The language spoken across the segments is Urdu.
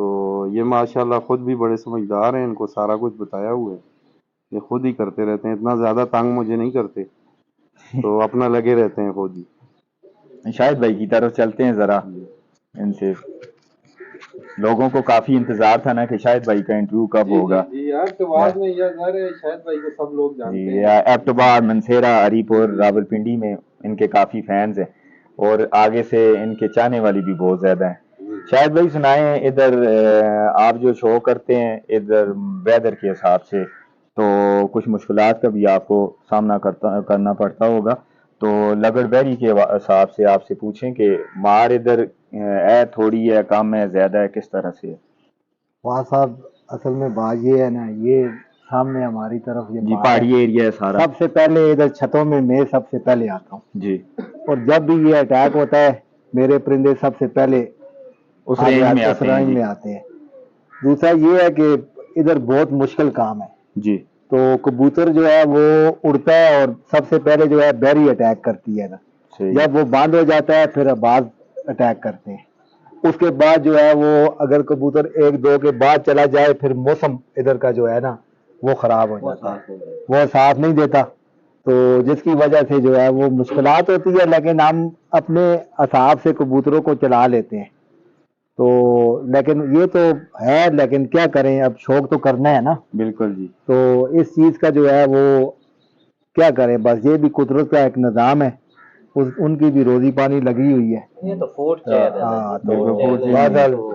تو یہ ماشاءاللہ خود بھی بڑے سمجھدار ہیں، ان کو سارا کچھ بتایا ہوا ہے، یہ خود ہی کرتے رہتے ہیں، اتنا زیادہ تنگ مجھے نہیں کرتے، تو اپنا لگے رہتے ہیں خود ہی۔ شاہد بھائی کی طرف چلتے ہیں ذرا، ان سے لوگوں کو کافی انتظار تھا نا کہ شاہد بھائی کا انٹرویو کب ہوگا۔ جی یار تو بعد میں یہ ظاہر ہے شاہد بھائی کو سب لوگ جانتے جی ہیں، ایبٹ آباد، منسیرا، ہری پور، راولپنڈی میں ان کے کافی فینز ہیں اور آگے سے ان کے چاہنے والی بھی بہت زیادہ ہیں۔ شاہد بھائی سنائیں، ادھر آپ جو شو کرتے ہیں ادھر ویدر کے حساب سے تو کچھ مشکلات کا بھی آپ کو سامنا کرنا پڑتا ہوگا، تو لگڑ بیری کے حساب سے آپ سے پوچھیں کہ مار ادھر ہے تھوڑی ہے، کم ہے، زیادہ ہے، کس طرح سے ہے؟ وہاں صاحب اصل میں بات یہ ہے نا، یہ سامنے ہماری طرف یہ جی بات پہاڑی ہے، ایریا ہے سارا۔ سب سے پہلے ادھر چھتوں میں سب سے پہلے آتا ہوں، جی اور جب بھی یہ اٹیک ہوتا ہے میرے پرندے سب سے پہلے اس رینج میں اس آتے ہیں۔ رینج جی میں آتے ہیں۔ دوسرا یہ ہے کہ ادھر بہت مشکل کام ہے، جی تو کبوتر جو ہے وہ اڑتا ہے اور سب سے پہلے جو ہے بیری اٹیک کرتی ہے نا، صحیح۔ جب وہ بند ہو جاتا ہے پھر باز اٹیک کرتے ہیں، اس کے بعد جو ہے وہ اگر کبوتر ایک دو کے بعد چلا جائے پھر موسم ادھر کا جو ہے نا وہ خراب ہو وہ جاتا ساتھ ہے، میں گئے۔ وہ ساتھ نہیں دیتا، تو جس کی وجہ سے جو ہے وہ مشکلات ہوتی ہے، لیکن ہم اپنے حساب سے کبوتروں کو چلا لیتے ہیں، تو لیکن یہ تو ہے، لیکن کیا کریں، اب شوق تو کرنا ہے نا، بالکل جی۔ تو اس چیز کا جو ہے وہ کیا کریں، بس یہ بھی قدرت کا ایک نظام ہے، ان کی بھی روزی پانی لگی ہوئی ہے۔ یہ تو فورٹ چین ہے نا ہاں، جی، تو فورٹ چین ہے بادل تو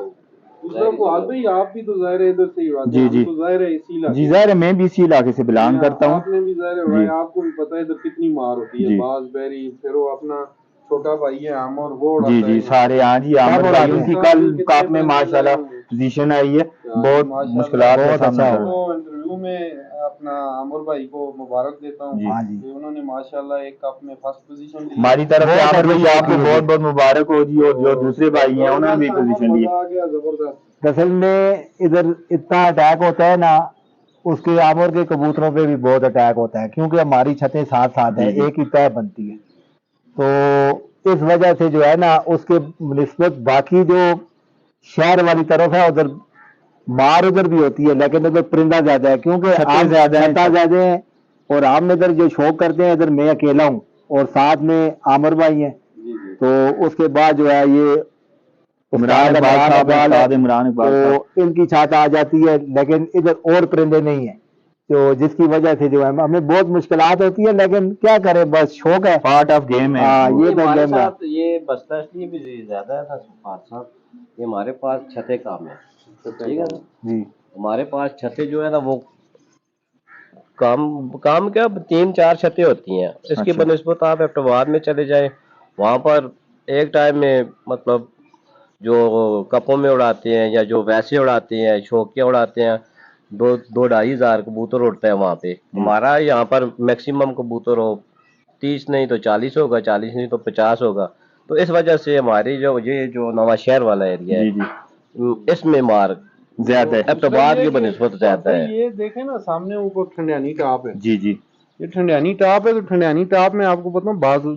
دوسرا کو حال بھائی آپ بھی تو ظاہر ہے ادھر سے ہی آتے جی ہیں، جی ہم تو ظاہر ہے اسی علاقے جی، ظاہر ہے میں بھی اسی علاقے سے بلانگ کرتا ہوں۔ آپ نے بھی ظاہر ہے جی بھائی، آپ کو بھی پتہ ہے ادھر کتنی مار ہوتی ہے، جی باز بیری، پھر وہ اپنا چھوٹا بھائی ہے عامر، وہ جی اڑاتا جی ہے سارے، ہاں جی، عامر سب بھائی اڑاتے ان ہیں۔ کی صاحب کل بھی کتنے کپ میں پرندے ماشاء لائے اللہ ہوں گے؟ پوزیشن آئی ہے، ہاں جی، بہت ماشاء اللہ۔ مشکلات کا بہت سامنا اچھا کرنا۔ ہوا۔ تو انٹرویو میں اپنا عامر بھائی کو مبارک دیتا ہوں جی ہاں جی، کہ انہوں نے ماشاءاللہ ایک کپ میں فرسٹ پوزیشن لی ہے۔ ہماری طرف سے بہت عامر اچھی بھائی آپ کو شوقی بہت ہوگی۔ بہت مبارک ہو جی، اور جو تو دوسرے بھائی ہیں انہوں نے بھی زبردست عامر، پوزیشن لی۔ مزہ آ گیا، زبردست۔ اصل میں ادھر اتنا اٹیک ہوتا ہے نا، اس کے عامر کے کبوتروں پہ بھی بہت اٹیک ہوتا ہے، کیونکہ ہماری چھتیں ساتھ ساتھ ہیں، جی جی ایک ہی طے بنتی ہے، تو اس وجہ سے جو ہے نا اس کے نسبت باقی جو شہر والی طرف ہے ادھر مار ادھر بھی ہوتی ہے، لیکن ادھر پرندہ زیادہ ہے، کیونکہ چھتیں ہم زیادہ ہیں، چھتا زیادہ ہیں، اور ہم ادھر جو شوق کرتے ہیں ادھر میں اکیلا ہوں اور ساتھ میں عامر بھائی ہیں، جی جی، تو اس کے بعد جو ہے یہ عمران استاد اقبال صاحب ہیں، اقبال ہے، استاد عمران اقبال تو صاحب۔ ان کی چھات آ جاتی ہے، لیکن ادھر اور پرندے نہیں ہیں، تو جس کی وجہ سے جو ہے ہمیں بہت مشکلات ہوتی ہے، لیکن کیا کریں، بس شوق ہے۔ پارٹ آف گیم ہے ہاں، وہ۔ یہ تو ہمارے گیم ہے۔ ساتھ یہ مسئلہ اس لیے بھی زیادہ ہے نا فہد صاحب، یہ ہمارے پاس چھتیں کام ہے، ٹھیک ہے نا، جی ہمارے پاس چھتیں جو ہے نا وہ کام کیا 3-4 چھتیں ہوتی ہیں، اس کی اچھا بنسبت آپ ایبٹ میں چلے جائیں، وہاں پر ایک ٹائم میں مطلب جو کپوں میں اڑاتے ہیں یا جو ویسے اڑاتے ہیں، شوقیہ اڑاتے ہیں، 2-2.5 ہزار کبوتر اڑتا ہے وہاں پہ۔ جی ہمارا یہاں پر میکسیمم کبوتر ہو 30 نہیں تو 40 ہوگا، 40 نہیں تو 50 ہوگا، تو اس وجہ سے ہماری جو نواں شہر والا ایریا جی جی ہے اس میں مار زیادہ ہے۔ ایبٹ کی بنسبت زیادہ ہے۔ یہ دیکھیں نا سامنے اوپر ٹھنڈیانی ٹاپ ہے، جی جی یہ ٹھنڈیانی ٹاپ ہے، تو ٹھنڈیانی ٹاپ میں آپ کو پتا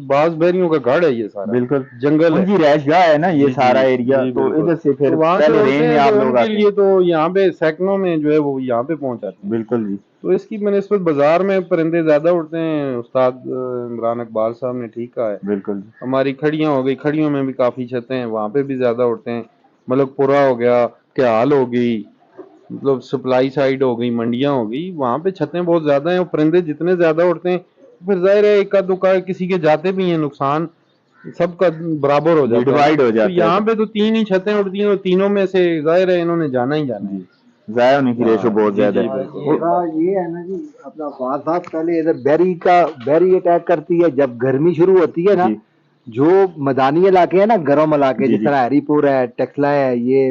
باز بیریوں کا گڑھ ہے، یہ سارا بالکل جنگل ہے۔ ان کی رہائش گاہ ہے نا یہ جی سارا جی ایریا، جی تو بالکل، ادھر سے پھر تو وہاں سے پہلے اڑتے رین میں ہیں آپ تو لوگ ان کے آتے ہیں۔ لیے تو یہاں پہ سیکنڈوں میں جو ہے وہ یہاں پہ پہنچ جاتے ہیں، بالکل جی تو اس کی بنسبت بازار میں پرندے زیادہ اڑتے ہیں۔ استاد عمران اقبال صاحب نے ٹھیک کہا ہے۔ بالکل جی ہماری کھڑیاں ہو گئی، کھڑیوں میں بھی کافی چھتیں ہیں، وہاں پہ بھی زیادہ اڑتے ہیں، ملک پورہ ہو گیا، کیال ہو گئی، مطلب سپلائی سائڈ ہو گئی، منڈیاں ہو گئی، وہاں پہ چھتیں بہت زیادہ ہیں، اور پرندے جتنے زیادہ اڑتے ہیں پھر ظاہر ہے ایک دکا کسی کے جاتے بھی ہیں، نقصان سب کا برابر ہو جی جاتا ہے ڈیوائڈ نا۔ ہو تو جاتا ہے یہاں تو پہ تو 3 ہی چھتیں اڑتی ہیں، اور تینوں میں سے ظاہر ہے انہوں نے جانا ہی جانا ہے۔ جی ضائع ہونے کی ریشو ہاں، بہت جی زیادہ جی ہے۔ بالکل۔ دوسرا یہ ہے نا جی، اپنا فہد صاحب پہلے ادھر بیری اٹیک کرتی ہے جب گرمی شروع ہوتی ہے نا، جی جو میدانی علاقے ہیں نا، گرم علاقے جی جس جی طرح ہری پور ہے، ٹیکسلا ہے، یہ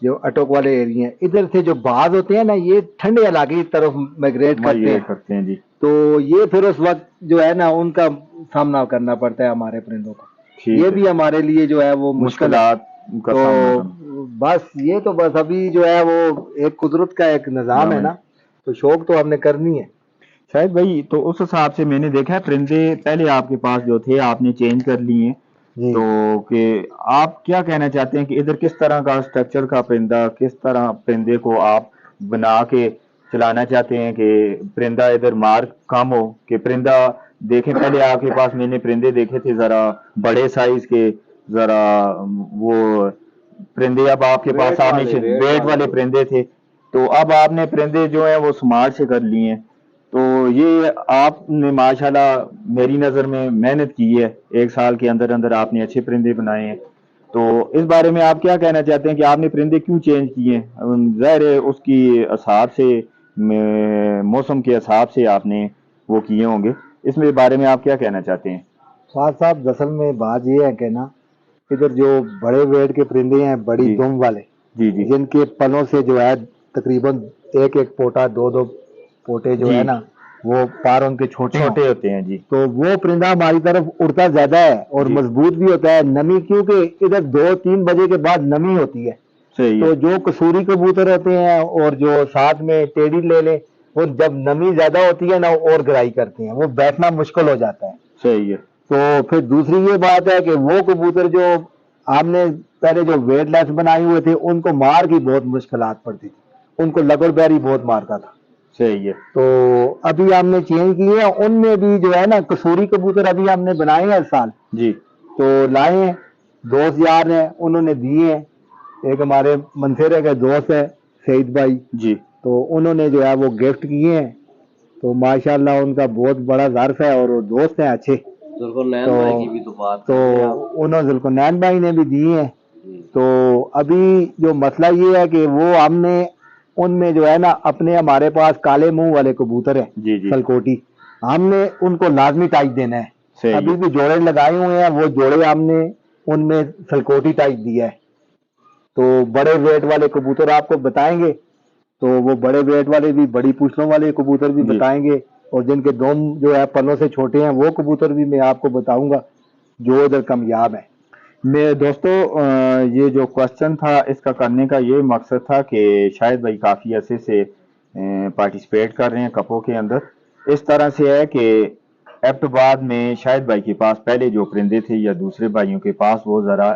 جو اٹوک والے ایریا ہیں، ادھر سے جو باز ہوتے ہیں نا یہ ٹھنڈے علاقے کی طرف مائگریٹ کرتے ہیں، مائگریٹ کرتے ہیں جی تو یہ پھر اس وقت جو ہے نا ان کا سامنا کرنا پڑتا ہے ہمارے پرندوں کو، ٹھیک یہ ہے، بھی ہمارے لیے جو ہے وہ مشکل ہے۔ مشکلات کا تو سامنا کرنا۔ بس یہ تو بس ابھی جو ہے وہ ایک قدرت کا ایک نظام ہے نا، تو شوق تو ہم نے کرنی ہے۔ شاید بھائی تو اس حساب سے میں نے دیکھا ہے پرندے پہلے آپ کے پاس جو تھے آپ نے چینج کر لیے ہیں، جی تو کہ آپ کیا کہنا چاہتے ہیں کہ ادھر کس طرح کا اسٹرکچر کا پرندہ، کس طرح پرندے کو آپ بنا کے چلانا چاہتے ہیں کہ پرندہ ادھر مار کم ہو، کہ پرندہ دیکھیں پہلے آپ کے پاس میں نے پرندے دیکھے تھے ذرا بڑے سائز کے، ذرا وہ پرندے، اب آپ کے پاس سامنے ویٹ والے پرندے تھے، تو اب آپ نے پرندے جو ہیں وہ سمارٹ سے کر لیے ہیں، تو یہ آپ نے ماشاءاللہ میری نظر میں محنت کی ہے، 1 سال کے اندر اندر آپ نے اچھے پرندے بنائے ہیں، تو اس بارے میں آپ کیا کہنا چاہتے ہیں کہ آپ نے پرندے کیوں چینج کیے ہیں؟ ظاہر ہے اس کی حساب سے، موسم کے حساب سے آپ نے وہ کیے ہوں گے، اس میں بارے میں آپ کیا کہنا چاہتے ہیں؟ فہد صاحب اصل میں بات یہ ہے کہ نا ادھر جو بڑے ویٹ کے پرندے ہیں، بڑی جی دم والے، جی جی جن کے پلوں سے جو ہے تقریباً ایک ایک پوٹا، دو دو پوٹے جو جی ہے نا وہ پار ان کے چھوٹے ہوں، چھوٹے ہوتے ہیں، جی تو وہ پرندہ ہماری طرف اڑتا زیادہ ہے اور جی مضبوط بھی ہوتا ہے۔ نمی کیونکہ ادھر 2-3 بجے کے بعد نمی ہوتی ہے، صحیح تو ہے، جو قصوری کبوتر ہوتے ہیں اور جو ساتھ میں ٹیڈی لے لیں، وہ جب نمی زیادہ ہوتی ہے نا اور گرائی کرتے ہیں، وہ بیٹھنا مشکل ہو جاتا ہے۔ صحیح ہے، تو پھر دوسری یہ بات ہے کہ وہ کبوتر جو آپ نے پہلے جو ویٹ لیس بنائے ہوئے تھے ان کو مار کی بہت مشکلات پڑتی تھی، ان کو لگڑ بیری بہت مارتا تھا، صحیح ہے، تو ابھی ہم نے چینج کیے ہیں، ان میں بھی جو ہے نا قصوری کبوتر ابھی ہم نے بنائے ہیں اس سال، جی تو لائے ہیں، دوست یار ہیں انہوں نے دیے ہیں، ایک ہمارے منصیرے کے دوست ہے سعید بھائی، جی تو انہوں نے جو ہے وہ گفٹ کیے ہیں، تو ماشاءاللہ ان کا بہت بڑا ظرف ہے اور وہ دوست ہیں اچھے، ذوالقرنین تو بھائی کی بھی تو بات تو کرتے ہیں آپ۔ انہوں ذوالقرنین بھائی نے بھی دیے ہیں، جی تو ابھی جو مسئلہ یہ ہے کہ وہ ہم نے ان میں جو ہے نا اپنے ہمارے پاس کالے منہ والے کبوتر ہیں جی جی سلکوٹی، ہم نے ان کو لازمی ٹائپ دینا ہے، صحیح ابھی ہے، بھی جوڑے لگائے ہوئے ہیں، وہ جوڑے ہم نے ان میں سلکوٹی ٹائپ دیا ہے، تو بڑے ویٹ والے کبوتر آپ کو بتائیں گے، تو وہ بڑے ویٹ والے بھی، بڑی پوچھوں والے کبوتر بھی جی بتائیں گے، اور جن کے دوم جو ہے پلوں سے چھوٹے ہیں وہ کبوتر بھی میں آپ کو بتاؤں گا جو ادھر کامیاب ہیں۔ میرے دوستو، یہ جو کوشچن تھا اس کا کرنے کا یہ مقصد تھا کہ شاہد بھائی کافی عرصے سے پارٹیسپیٹ کر رہے ہیں کپوں کے اندر، اس طرح سے ہے کہ ایبٹ آباد میں شاہد بھائی کے پاس پہلے جو پرندے تھے یا دوسرے بھائیوں کے پاس وہ ذرا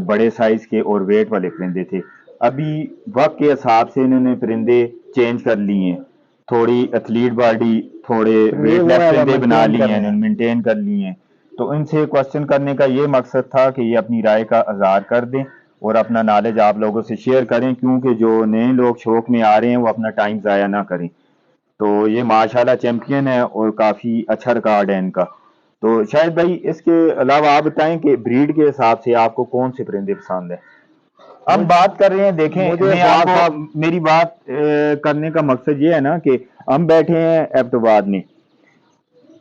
بڑے سائز کے اور ویٹ والے پرندے تھے، ابھی وقت کے حساب سے انہوں نے پرندے چینج کر لیے ہیں، تھوڑی ایتھلیٹ باڈی، تھوڑے پرندے ویٹ وہ لیس ہے وہ پرندے بنا مینٹین لیے کر ہیں، رہے ہیں۔ مینٹین کر لیے ہیں، تو ان سے کوشچن کرنے کا یہ مقصد تھا کہ یہ اپنی رائے کا اظہار کر دیں اور اپنا نالج آپ لوگوں سے شیئر کریں، کیونکہ جو نئے لوگ شوق میں آ رہے ہیں وہ اپنا ٹائم ضائع نہ کریں، تو یہ ماشاءاللہ چیمپئن ہے اور کافی اچھا ریکارڈ ہے ان کا۔ تو شاہد بھائی اس کے علاوہ آپ بتائیں کہ بریڈ کے حساب سے آپ کو کون سے پرندے پسند ہیں؟ ہم بات کر رہے ہیں، دیکھیں مجھے میں آپ فواد کو، صاحب میری بات کرنے کا مقصد یہ ہے نا کہ ہم بیٹھے ہیں ایبٹ آباد میں،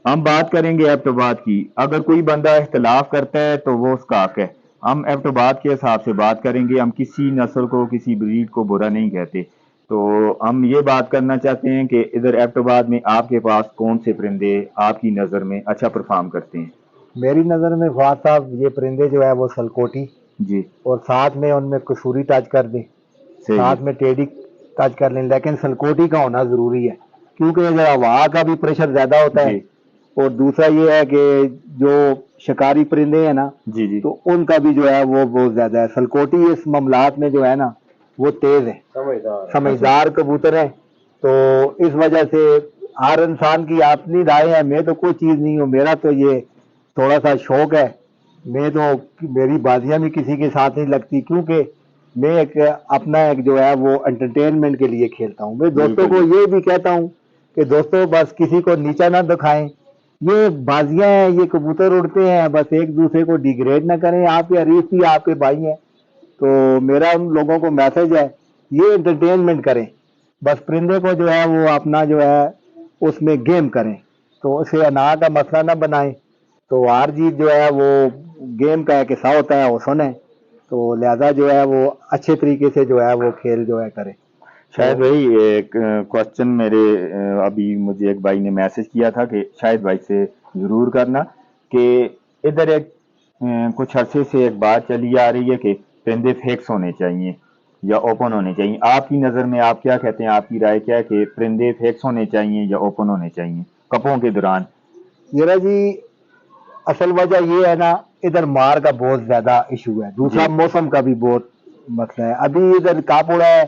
ہم بات کریں گے ایبٹ آباد کی، اگر کوئی بندہ اختلاف کرتا ہے تو وہ اس کا حق ہے، ہم ایبٹ آباد کے حساب سے بات کریں گے، ہم کسی نسل کو، کسی بریڈ کو برا نہیں کہتے، تو ہم یہ بات کرنا چاہتے ہیں کہ ادھر ایبٹ آباد میں آپ کے پاس کون سے پرندے آپ کی نظر میں اچھا پرفارم کرتے ہیں؟ میری نظر میں فواد صاحب یہ پرندے جو ہے وہ سلکوٹی، جی اور ساتھ میں ان میں قصوری ٹچ کر دیں، صحیح ساتھ میں ٹیڈی ٹچ کر لیں، لیکن سلکوٹی کا ہونا ضروری ہے کیونکہ ادھر ہوا کا بھی پریشر زیادہ ہوتا ہے، جی اور دوسرا یہ ہے کہ جو شکاری پرندے ہیں نا جی جی تو ان کا بھی جو ہے وہ بہت زیادہ ہے، سلکوٹی اس معاملات میں جو ہے نا وہ تیز ہے، سمجھدار ہے۔ سمجھدار کبوتر ہیں، تو اس وجہ سے ہر انسان کی اپنی رائے ہے، میں تو کوئی چیز نہیں ہوں، میرا تو یہ تھوڑا سا شوق ہے، میں تو میری بازیاں بھی کسی کے ساتھ نہیں لگتی کیونکہ میں ایک اپنا ایک جو ہے وہ انٹرٹینمنٹ کے لیے کھیلتا ہوں، میں دوستوں بالکل کو بالکل یہ بھی کہتا ہوں کہ دوستوں بس کسی کو نیچا نہ دکھائیں، یہ بازیاں ہیں، یہ کبوتر اڑتے ہیں، بس ایک دوسرے کو ڈیگریڈ نہ کریں، آپ کے حریف بھی آپ کے بھائی ہیں، تو میرا ان لوگوں کو میسج ہے یہ انٹرٹینمنٹ کریں، بس پرندے کو جو ہے وہ اپنا جو ہے اس میں گیم کریں، تو اسے انا کا مسئلہ نہ بنائیں، تو ہار جیت جو ہے وہ گیم کا ایک حصہ ہوتا ہے، وہ سنیں، تو لہذا جو ہے وہ اچھے طریقے سے جو ہے وہ کھیل جو ہے کریں۔ شاید تو بھائی ایک کوشچن میرے ابھی مجھے ایک بھائی نے میسج کیا تھا کہ شاید بھائی سے ضرور کرنا کہ ادھر ایک کچھ عرصے سے ایک بات چلی آ رہی ہے کہ پرندے فکس ہونے چاہیے یا اوپن ہونے چاہیے، آپ کی نظر میں آپ کیا کہتے ہیں، آپ کی رائے کیا ہے کہ پرندے فکس ہونے چاہیے یا اوپن ہونے چاہیے کپوں کے دوران؟ میرا جی اصل وجہ یہ ہے نا ادھر مار کا بہت زیادہ ایشو ہے. دوسرا موسم کا بھی بہت مسئلہ ہے. ابھی ادھر کاپ اڑا ہے,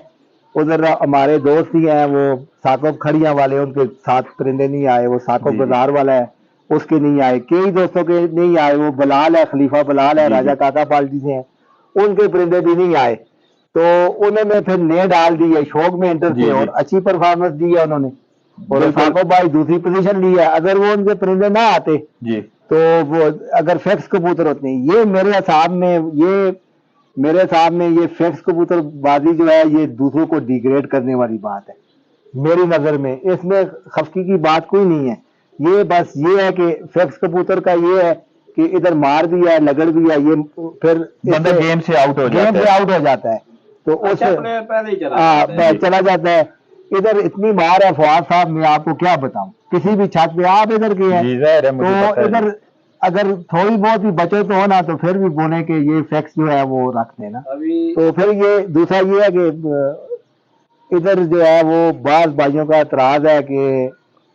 ادھر ہمارے دوست ہی ہیں وہ ساکوب کھڑیاں والے, ان کے ساتھ پرندے نہیں آئے. وہ ساکوب بازار والا ہے, اس کے نہیں آئے. کئی دوستوں کے نہیں آئے. وہ بلال ہے, خلیفہ بلال ہے, راجہ کاکا پالٹی سے ہیں, ان کے پرندے بھی نہیں آئے. تو انہوں نے پھر نئے ڈال دی ہے, شوق میں انٹر تھے اور اچھی پرفارمنس دی ہے انہوں نے, اور ساکوب بھائی دوسری پوزیشن لی ہے. اگر وہ ان کے پرندے نہ آتے تو وہ اگر فیکس کبوتر ہوتے ہیں, یہ میرے حساب میں یہ فیکس کبوتر بازی جو ہے یہ دوسروں کو ڈیگریڈ کرنے والی بات ہے میری نظر میں. اس میں خفکی کی بات کوئی نہیں ہے. یہ بس یہ ہے کہ فیکس کبوتر کا یہ ہے کہ ادھر مار بھی ہے, لگڑ بھی ہے, یہ پھر بندہ گیم سے آؤٹ ہو جاتا ہے تو اس پہلے ہی چلا چلا جاتا ہے. ادھر اتنی مار ہے فواد صاحب, میں آپ کو کیا بتاؤں. کسی بھی چھت پہ آپ ادھر کے ہیں تو ادھر اگر تھوڑی بہت بھی بچے تو ہونا تو پھر بھی بولے کہ یہ فیکس جو ہے وہ رکھ دینا. تو پھر یہ دوسرا یہ ہے کہ ادھر جو ہے وہ بعض بھائیوں کا اعتراض ہے کہ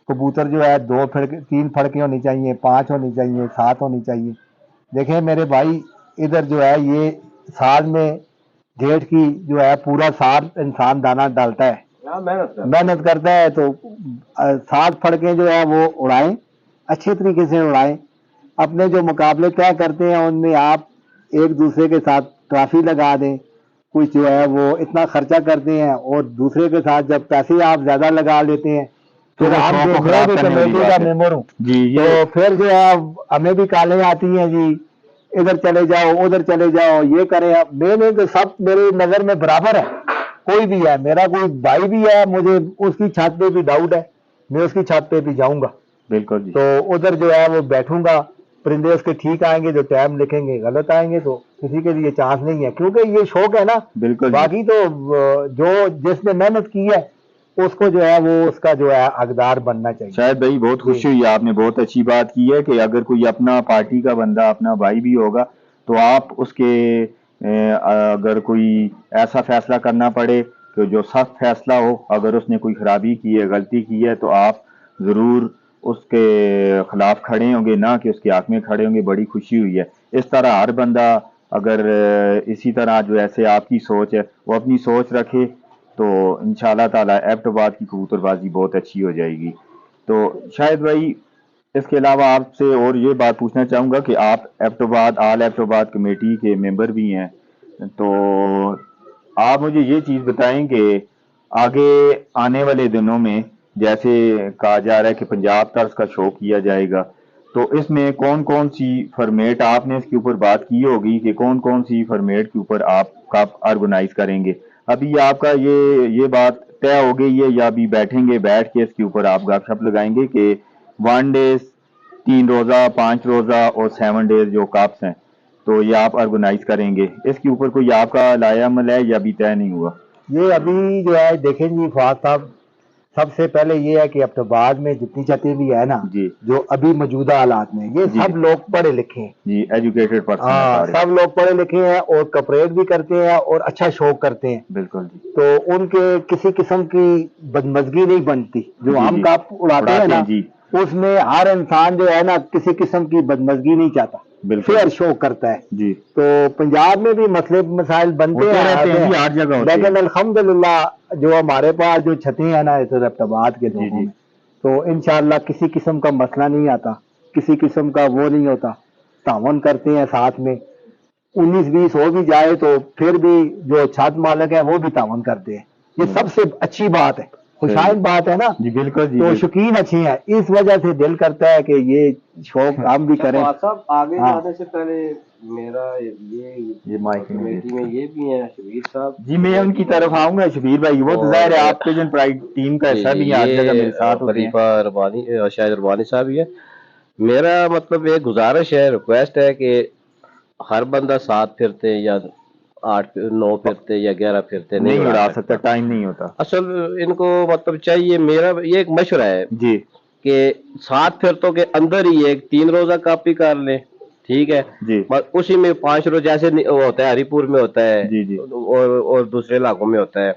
کبوتر جو ہے 2 پھڑکے 3 پھڑکے ہونی چاہیے, 5 ہونی چاہیے, 7 ہونی چاہیے. دیکھیں میرے بھائی, ادھر جو ہے یہ سال میں ڈیڑھ کی جو ہے پورا سال انسان دانہ ڈالتا ہے, محنت کرتا ہے. تو 7 پھڑکے جو ہے وہ اڑائیں, اچھے طریقے سے اڑائیں. اپنے جو مقابلے طے کرتے ہیں ان میں آپ ایک دوسرے کے ساتھ ٹرافی لگا دیں. کچھ جو ہے وہ اتنا خرچہ کرتے ہیں اور دوسرے کے ساتھ جب پیسے آپ زیادہ لگا لیتے ہیں پھر میں بھی کمیٹی کا ممبر ہوں, تو پھر جو ہے ہمیں بھی کالیں آتی ہیں جی ادھر چلے جاؤ, ادھر چلے جاؤ, یہ کریں. میں نے تو سب میری نظر میں برابر ہے. کوئی بھی ہے, میرا کوئی بھائی بھی ہے, مجھے اس کی چھت پہ بھی ڈاؤٹ ہے, میں اس کی چھت پہ بھی جاؤں گا. بالکل جی. تو ادھر جو ہے وہ بیٹھوں گا, پرندے اس کے ٹھیک آئیں گے, جو ٹائم لکھیں گے غلط آئیں گے تو کسی کے لیے چانس نہیں ہے, کیونکہ یہ شوق ہے نا. بالکل. باقی تو جو جس نے محنت کی ہے اس کو جو ہے وہ اس کا جو ہے حقدار بننا چاہیے. شاید بھائی بہت خوشی ہوئی, آپ نے بہت اچھی بات کی ہے کہ اگر کوئی اپنا پارٹی کا بندہ اپنا بھائی بھی ہوگا تو آپ اس کے اگر کوئی ایسا فیصلہ کرنا پڑے کہ جو سخت فیصلہ ہو, اگر اس نے کوئی خرابی کی ہے, غلطی کی ہے, تو آپ ضرور اس کے خلاف کھڑے ہوں گے, نہ کہ اس کے حق میں کھڑے ہوں گے. بڑی خوشی ہوئی ہے. اس طرح ہر بندہ اگر اسی طرح جو ایسے آپ کی سوچ ہے وہ اپنی سوچ رکھے تو انشاءاللہ تعالی ایبٹ آباد کی کبوتر بازی بہت اچھی ہو جائے گی. تو شاید بھائی اس کے علاوہ آپ سے اور یہ بات پوچھنا چاہوں گا کہ آپ ایبٹ آباد آل ایبٹ آباد کمیٹی کے ممبر بھی ہیں, تو آپ مجھے یہ چیز بتائیں کہ آگے آنے والے دنوں میں جیسے کہا جا رہا ہے کہ پنجاب طرز کا شو کیا جائے گا, تو اس میں کون کون سی فرمیٹ آپ نے اس کے اوپر بات کی ہوگی کہ کون کون سی فرمیٹ کے اوپر آپ کپ آرگنائز کریں گے؟ ابھی آپ کا یہ بات طے ہو گئی ہے یا ابھی بیٹھیں گے, بیٹھ کے اس کے اوپر آپ گپ شپ لگائیں گے کہ 1 ڈیز 3 روزہ 5 روزہ اور 7 ڈیز جو کپس ہیں تو یہ آپ آرگنائز کریں گے؟ اس کے اوپر کوئی آپ کا لایا عمل ہے یا ابھی طے نہیں ہوا؟ یہ ابھی جو ہے دیکھیں جی فواد صاحب, سب سے پہلے یہ ہے کہ ایبٹ آباد میں جتنی چھتیں بھی ہے نا جی, جو ابھی موجودہ حالات میں یہ سب لوگ پڑھے لکھے ہیں جی, ایجوکیٹڈ پرسن. ہاں, سب لوگ پڑھے لکھے ہیں اور کپریٹ بھی کرتے ہیں اور اچھا شوق کرتے ہیں. بالکل جی. تو ان کے کسی قسم کی بدمزگی نہیں بنتی. جو ہم کپ اڑاتے ہیں نا اس میں ہر انسان جو ہے نا کسی قسم کی بدمزگی نہیں چاہتا, فیئر شوق کرتا ہے جی. تو پنجاب میں بھی مسئلے مسائل بنتے ہیں ہر جگہ, لیکن الحمدللہ جو ہمارے پاس جو چھتیں ہیں نا اس ایبٹ آباد کے لوگوں میں, تو انشاءاللہ کسی قسم کا مسئلہ نہیں آتا, کسی قسم کا وہ نہیں ہوتا. تعاون کرتے ہیں ساتھ میں, 19-20 ہو بھی جائے تو پھر بھی جو چھت مالک ہے وہ بھی تعاون کرتے ہیں. یہ سب سے اچھی بات ہے, خوشائن بات ہے نا. جی بالکل جی. تو شوقین اچھے ہیں, اس وجہ سے دل کرتا ہے کہ یہ شوق ہم بھی کریں. آگے جانے سے پہلے میرا یہ کمیٹی میں یہ بھی ہیں شبیر صاحب جی, میں ان کی طرف آؤں گا. شبیر بھائی وہ تو ظاہر ہے آپ کے جن پرائڈ ٹیم کا حصہ بھی آج جگہ میرے ساتھ ہوتے ہیں. خلیفہ ربانی شاید ربانی صاحب ہی ہے. میرا مطلب ایک گزارش ہے, ریکویسٹ ہے کہ ہر بندہ 7 پھرتے یا 8-9 پھرتے یا 11 پھرتے نہیں اڑا سکتا, ٹائم نہیں ہوتا. اصل ان کو مطلب چاہیے, میرا یہ ایک مشورہ ہے جی کہ 7 پھرتوں کے اندر ہی ایک 3 روزہ کاپی کر لیں, ٹھیک ہے جی. اسی میں 5 روز جیسے ہوتا ہے ہری پور میں ہوتا ہے جی جی, اور دوسرے علاقوں میں ہوتا ہے,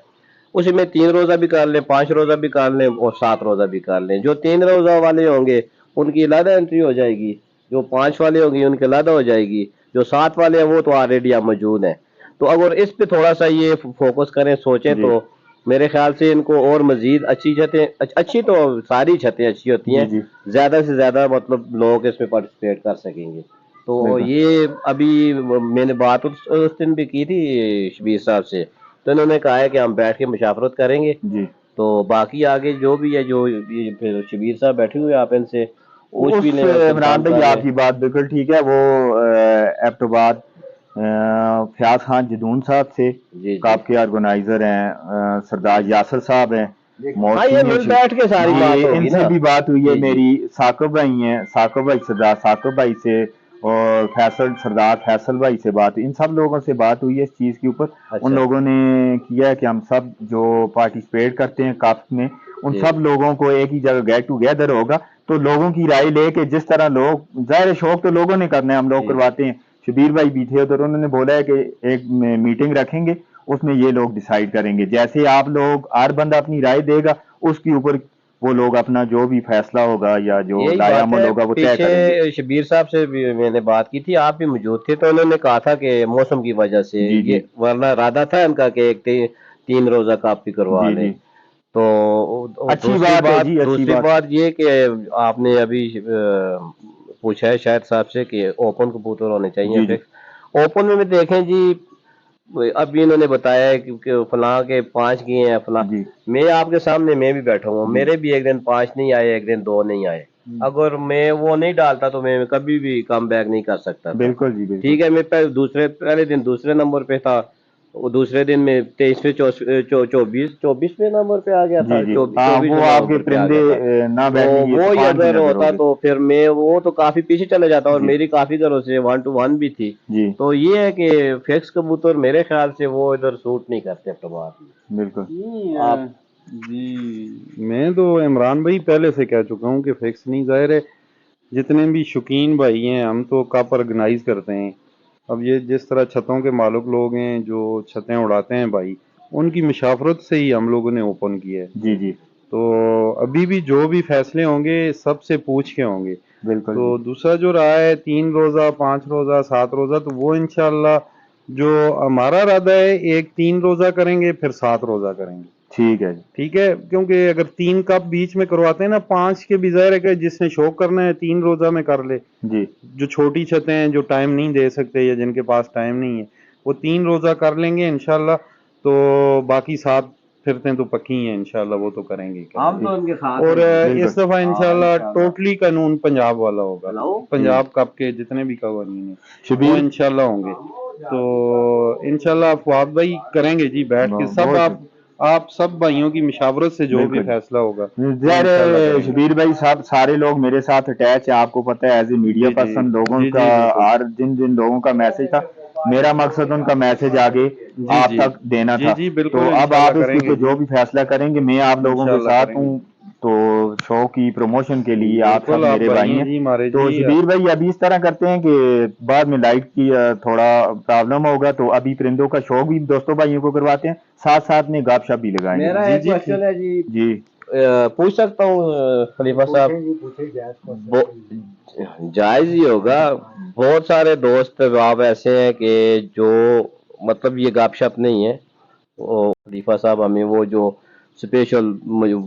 اسی میں 3 روزہ بھی کر لیں, 5 روزہ بھی کر لیں اور 7 روزہ بھی کر لیں. جو 3 روزہ والے ہوں گے ان کی علیحدہ انٹری ہو جائے گی, جو 5 والے ہوں گے ان کے علیحدہ ہو جائے گی، جو 7 والے ہیں وہ تو آلریڈی اب موجود ہیں. تو اگر اس پہ تھوڑا سا یہ فوکس کریں، سوچیں، جی تو میرے خیال سے ان کو اور مزید اچھی چھتیں، اچھی تو ساری چھتیں اچھی ہوتی ہیں، جی جی زیادہ سے زیادہ مطلب لوگ اس میں پارٹیسپیٹ کر سکیں گے. تو بالکل یہ ابھی میں نے بات اس دن بھی کی تھی شبیر صاحب سے، تو انہوں نے کہا ہے کہ ہم بیٹھ کے مشاورت کریں گے. جی. تو باقی آگے جو بھی ہے، جو یہ پھر شبیر صاحب بیٹھے ہوئے، آپ ان سے پوچھ بھی اس لیں اور پھر عمران بھائی جانکار آپ لیں. کی بات بالکل ٹھیک ہے. وہ ایبٹ آباد فیاض خان جدون صاحب سے جی جی کاپ کے آرگنائزر ہیں، سردار یاسر صاحب ہیں، ہاں، یہ مل بیٹھ کے ساری بات جی ان ہوگی سے نا. بھی بات ہوئی ہے جی جی میری. ثاقب بھائی ہیں، ثاقب بھائی، سردار ثاقب بھائی سے، اور سردار فیصل بھائی سے بات ہوئی. ان سب لوگوں سے بات ہوئی ہے اس چیز کے اوپر. ان اچھا لوگوں نے کیا ہے کہ ہم سب جو پارٹیسپیٹ کرتے ہیں کپ میں، ان جی سب لوگوں کو ایک ہی جگہ گیٹ ٹوگیدر ہوگا. تو لوگوں کی رائے لے کے جس طرح لوگ، ظاہر شوق تو لوگوں نے کرنا ہے، ہم لوگ جی کرواتے ہیں. شبیر بھائی بھی تھے ادھر، انہوں نے بولا ہے کہ ایک میٹنگ رکھیں گے، اس میں یہ لوگ ڈیسائیڈ کریں گے. جیسے آپ لوگ، ہر بندہ اپنی رائے دے گا، اس کے اوپر وہ لوگ اپنا جو بھی فیصلہ ہوگا یا جو یہی لائحہ بات عمل ہے. ہوگا وہ طے پیچھے کریں گے. شبیر صاحب سے بھی میں نے بات کی تھی، آپ بھی موجود تھے، تو انہوں نے کہا تھا کہ موسم کی وجہ سے جی یہ، جی ورنہ ارادہ تھا ان کا کہ ایک 3 روزہ کاپی کروا جی لیں. جی. تو اچھی بات ہے جی، اچھی دوسری بات. بات یہ کہ آپ نے ابھی پوچھا ہے شاید صاحب سے کہ اوپن کبوتر ہونے چاہیے جی جی فکس. اوپن میں دیکھیں جی، ابھی انہوں نے بتایا ہے کہ فلاں کے 5 کیے ہیں فلاں. جی میں آپ کے سامنے میں بھی بیٹھا ہوں، جی میرے بھی ایک دن 5 نہیں آئے، ایک دن 2 نہیں آئے. اگر میں وہ نہیں ڈالتا تو میں کبھی بھی کم بیک نہیں کر سکتا تھا. بالکل جی بالکل. ٹھیک ہے، میں پہلے دن دوسرے نمبر پہ تھا، وہ دوسرے دن میں 24ویں نمبر پہ آ گیا جی تھا، جی ہاں، 24ویں وہ آپ کے نمبر پہ آ پرندے گیا تھا. نہ تو بیٹھنے کی وہ طوفان کی اگر نظر ہوتا ہوگی. تو پھر میں، وہ تو کافی پیچھے چلے جاتا، اور جی میری کافی گھروں سے 1 to 1 بھی تھی. جی تو یہ ہے کہ فیکس کبوتر میرے خیال سے وہ ادھر سوٹ نہیں کرتے اقتبار میں. بالکل. آپ جی میں تو عمران بھائی پہلے سے کہہ چکا ہوں کہ فکس نہیں. ظاہر ہے جتنے بھی شوقین بھائی ہیں، ہم تو کپ آرگنائز کرتے ہیں. اب یہ جس طرح چھتوں کے مالک لوگ ہیں جو چھتیں اڑاتے ہیں بھائی، ان کی مشاورت سے ہی ہم لوگوں نے اوپن کیا ہے. جی جی تو ابھی بھی جو بھی فیصلے ہوں گے سب سے پوچھ کے ہوں گے. بالکل جی. تو دوسرا جو رہا ہے 3 روزہ، 5 روزہ، 7 روزہ، تو وہ انشاءاللہ جو ہمارا ارادہ ہے، ایک 3 روزہ کریں گے، پھر 7 روزہ کریں گے. ٹھیک ہے جی. ٹھیک ہے، کیونکہ اگر 3 کپ بیچ میں کرواتے ہیں نا، 5 کے بھی ظاہر ہے کہ جس نے شوق کرنا ہے 3 روزہ میں کر لے. جی جو چھوٹی چھتیں ہیں، جو ٹائم نہیں دے سکتے یا جن کے پاس ٹائم نہیں ہے، وہ 3 روزہ کر لیں گے انشاءاللہ. تو باقی 7 پھرتیں تو پکی ہیں انشاءاللہ، وہ تو کریں گے. ہم تو ان کے ساتھ اور ہیں. اس بالکل. دفعہ انشاءاللہ ٹوٹلی قانون پنجاب والا ہوگا. ہلو. پنجاب کپ کے جتنے بھی قوانین ہیں وہ شبیر انشاءاللہ ہوں گے. تو انشاءاللہ فواد بھائی کریں گے جی بیٹھ کے سب. بہت آپ سب بھائیوں کی مشاورت سے جو بھی بالکل. فیصلہ ہوگا وہ ظاہر انشاءاللہ ہے کریں گے. شبیر بھائی صاحب، سارے لوگ میرے ساتھ اٹیچ ہیں، آپ کو پتہ ہے. ایز اے میڈیا جی جی پرسن لوگوں جی کا، جی بالکل. اور جن جن لوگوں کا میسج تھا، میرا مقصد ان کا میسج آگے جی آپ جی تک دینا جی تھا. جی بالکل تو اب انشاءاللہ آپ اس کے کریں گے اوپر جی. جو بھی فیصلہ کریں گے، میں آپ لوگوں کے انشاءاللہ ساتھ کریں گے. ہوں. تو شو کی پروموشن کے لیے آپ سب بالکل آپ میرے بھائی ہیں. جی ہمارے تو جی. شبیر بھائی ابھی اس طرح کرتے ہیں کہ بعد میں لائٹ کی تھوڑا پرابلم ہوگا، تو ابھی پرندوں کا شوق بھی دوستوں بھائیوں کو کرواتے ہیں، ساتھ ساتھ میں گپ شپ بھی لگائیں گے. میرا جی ایک جی کوشچن ہے جی، جی پوچھ سکتا ہوں خلیفہ صاحب؟ جائز ہی ہوگا. بہت سارے دوست آپ ایسے ہیں کہ جو مطلب یہ گپ شپ نہیں ہے. وہ خلیفہ صاحب ہمیں وہ جو اسپیشل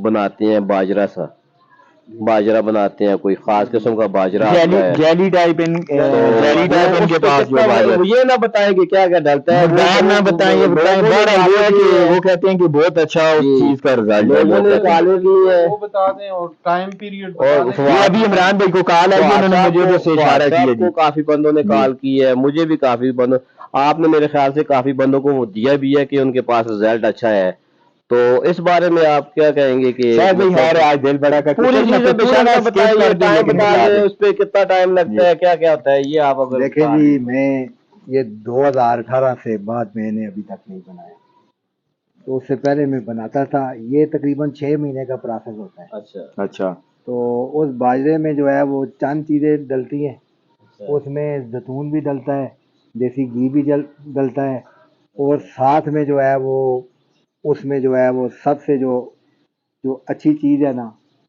بناتے ہیں باجرہ بناتے ہیں، کوئی خاص قسم کا باجرہ جیلی آتا ہے. جیلی ٹائپ جیلی وہ ٹائپ ان اس کے پہ پاس جو کتنا، باجر، یہ نہ بتائیں کہ کیا کیا ڈلتا ہے. مقدار نہ بتائیں، یہ بتائیں لوگوں نے بہرحال یہ ہے کالے کہ لیے وہ کہتے ہیں کہ بہت اچھا اس جی، چیز کا رزلٹ ہے. لوگوں لوگ نے کہتے ہیں کالے لیے ہیں. وہ بتا دیں اور ٹائم پیریڈ بتا اور دیں. یہ ابھی عمران بھائی کو کال آئی ہے، انہوں نے مجھے ادھر سے اشارہ کیا صاحب جی. کو کافی بندوں نے جی کال کی ہے، مجھے بھی کافی بندوں، آپ نے میرے خیال سے کافی بندوں کو وہ دیا بھی ہے کہ ان کے پاس رزلٹ اچھا ہے. تو اس بارے میں آپ کیا کہیں گے کہ شاید بھائی مطلب ہے آج دل بڑا کر کے پوری کچھ نہ چیزیں کچھ بے پورا شک نہ نہ اسکیپ بتائیں، کر یہ دیں ٹائم لیکن بتا بتا دیں دیں. اس پہ کتنا ٹائم جی لگتا ہے، کیا کیا ہوتا ہے، یہ آپ اگر دیکھیں بتا جی، دیں. میں یہ 2018 سے بعد میں نے ابھی تک نہیں بنایا. تو اس سے پہلے میں بناتا تھا. یہ تقریباً 6 مہینے کا پروسیس ہوتا ہے. اچھا اچھا تو اس باجرے میں جو ہے وہ چند چیزیں ڈلتی ہیں. اچھا اس میں زیتون بھی ڈلتا ہے، دیسی گھی بھی ڈلتا ہے، اور ساتھ میں جو ہے وہ اس میں جو ہے وہ سب سے جو اچھی چیز ہے نا،